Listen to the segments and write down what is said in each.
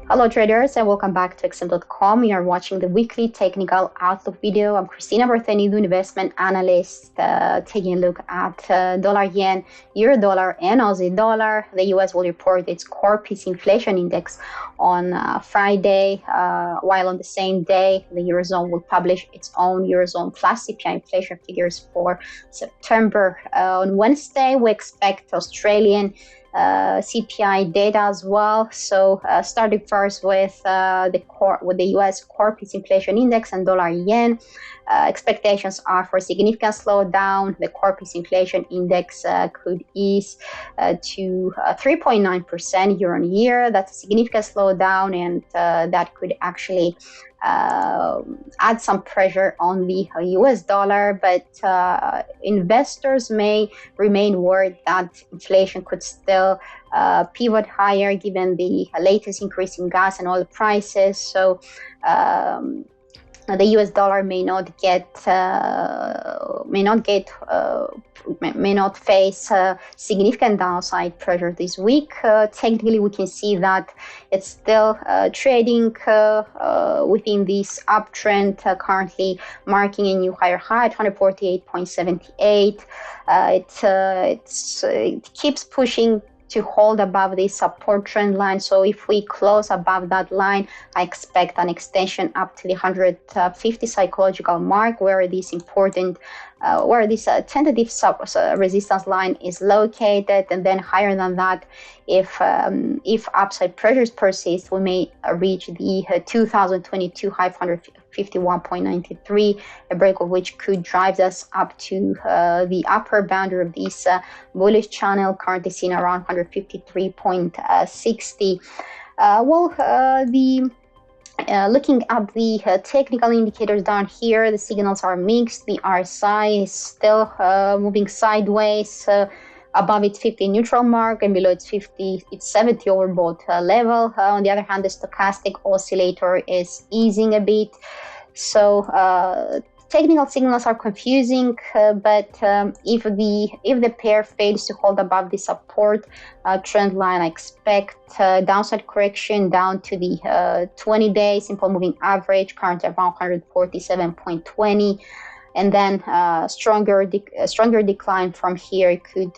Hello traders and welcome back to XM.com. You are watching the weekly technical outlook video. I'm Christina Bertheni, investment analyst, taking a look at dollar yen, euro dollar, and Aussie dollar. The US will report its core piece inflation index on Friday, while on the same day, the Eurozone will publish its own Eurozone plus CPI inflation figures for September. On Wednesday, we expect Australian CPI data as well. So starting first with the US core piece inflation index and dollar yen. Expectations are for a significant slowdown. The core piece inflation index could ease to 3.9% year on year. That's a significant slowdown, and that could actually add some pressure on the US dollar, but investors may remain worried that inflation could still pivot higher given the latest increase in gas and oil prices. So the US dollar may not face significant downside pressure this week. Technically, we can see that it's still trading within this uptrend, currently marking a new higher high at 148.78. It keeps pushing to hold above the support trend line. So if we close above that line, I expect an extension up to the 150 psychological mark, where this tentative resistance line is located, and then higher than that, if upside pressures persist, we may reach the 2022 high 151.93, a break of which could drive us up to the upper boundary of this bullish channel, currently seen around 153.60. Looking at the technical indicators down here, the signals are mixed. The RSI is still moving sideways above its 50 neutral mark and below its 70 overbought level. On the other hand, the stochastic oscillator is easing a bit. So technical signals are confusing, but if the pair fails to hold above the support trend line, I expect downside correction down to the 20-day simple moving average, currently around 147.20. And then stronger decline from here could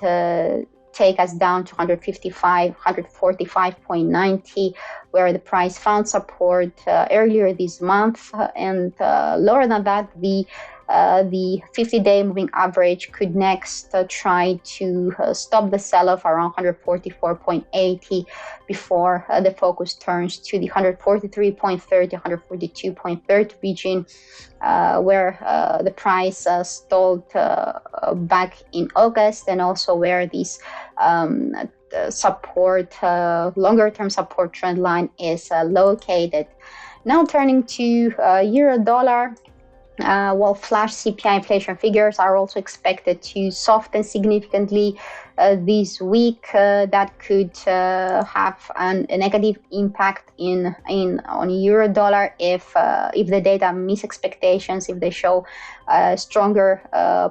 take us down to 145.90, where the price found support earlier this month, and lower than that, the 50-day moving average could next try to stop the sell-off around 144.80 before the focus turns to the 143.30, 142.30 region, where the price stalled back in August, and also where this longer-term support trend line is located. Now turning to euro dollar. Flash CPI inflation figures are also expected to soften significantly this week. That could have a negative impact on euro dollar if the data miss expectations, if they show a stronger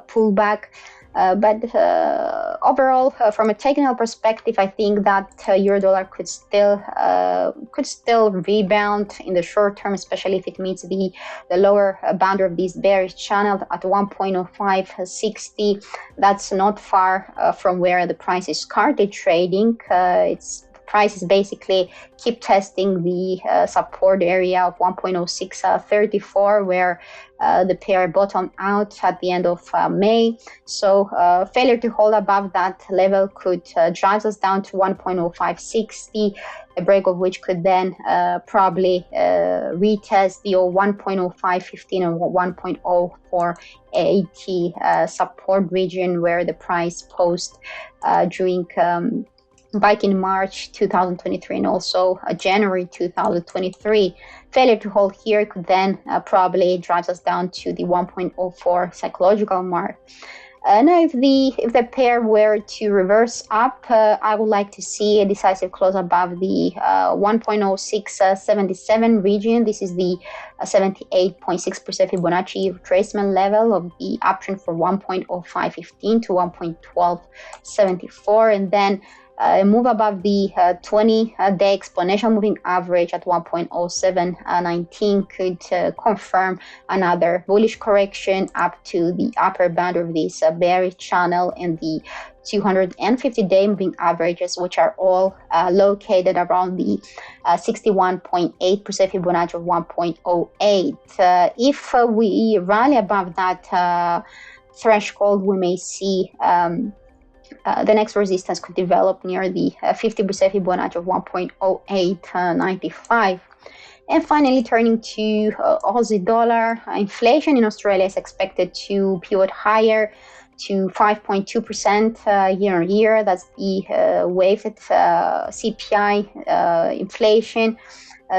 pullback. But overall, from a technical perspective, I think that euro dollar could still rebound in the short term, especially if it meets the lower boundary of this bearish channel at 1.0560. That's not far from where the price is currently trading. Price is basically keep testing the support area of 1.0634, where the pair bottomed out at the end of May. So failure to hold above that level could drive us down to 1.0560, a break of which could then probably retest the 1.0515 and 1.0480 support region, where the price posed during back in March 2023 and also January 2023. Failure to hold here could then probably drive us down to the 1.04 psychological mark. Now, if the pair were to reverse up, I would like to see a decisive close above the 1.0677 region. This is the 78.6% Fibonacci retracement level of the uptrend for 1.0515 to 1.1274, and then move above the 20-day exponential moving average at 1.0719 could confirm another bullish correction up to the upper bound of this bearish channel, and the 250-day moving averages, which are all located around the 61.8% Fibonacci of 1.08. If we rally above that threshold, we may see the next resistance could develop near the 50% Fibonacci of 1.0895. And finally, turning to Aussie dollar, inflation in Australia is expected to pivot higher to 5.2% year on year. That's the weighted CPI inflation.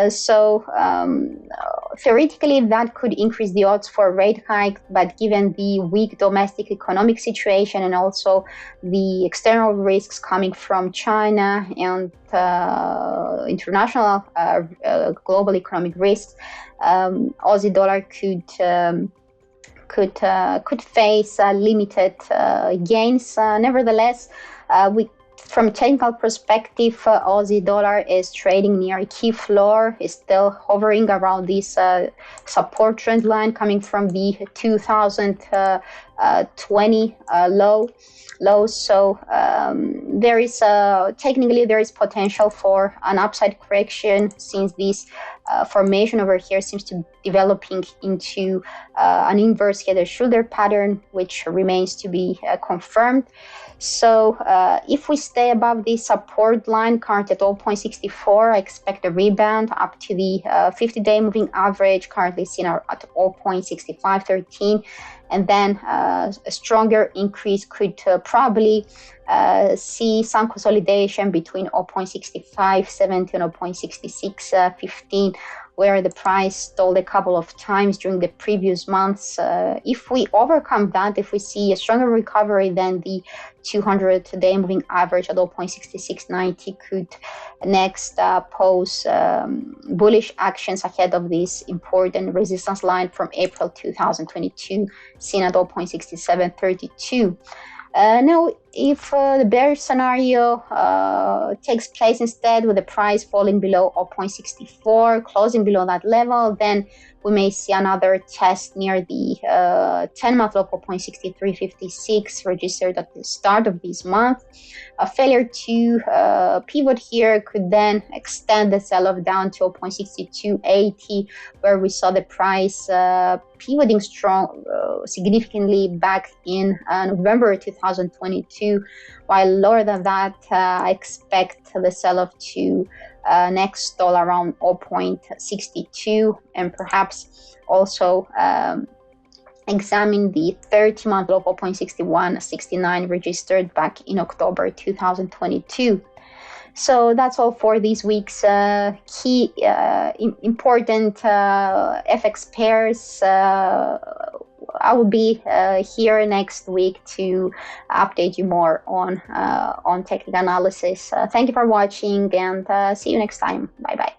So theoretically, that could increase the odds for a rate hike, but given the weak domestic economic situation and also the external risks coming from China and international global economic risks, Aussie dollar could face limited gains. Nevertheless, from a technical perspective, Aussie dollar is trading near a key floor, is still hovering around this support trend line coming from the 2020 low. So there is technically there is potential for an upside correction, since this formation over here seems to be developing into an inverse head and shoulder pattern, which remains to be confirmed. So if we stay above the support line current at 0.64, I expect a rebound up to the 50-day moving average currently seen at 0.6513, and then a stronger increase could probably see some consolidation between 0.6570 and 0.6615, where the price stalled a couple of times during the previous months. If we overcome that, if we see a stronger recovery than the 200-day moving average at 0.6690, could next pose bullish actions ahead of this important resistance line from April 2022, seen at 0.6732. Now, if the bearish scenario takes place instead, with the price falling below 0.64, closing below that level, then we may see another test near the 10-month low of 0.6356 registered at the start of this month. A failure to pivot here could then extend the sell-off down to 0.6280, where we saw the price pivoting significantly back in November 2022. While lower than that, I expect the sell-off to next stall around 0.62, and perhaps also examine the 30-month low of 0.6169 registered back in October 2022. So that's all for this week's key important FX pairs. I will be here next week to update you more on technical analysis. Thank you for watching, and see you next time. Bye bye.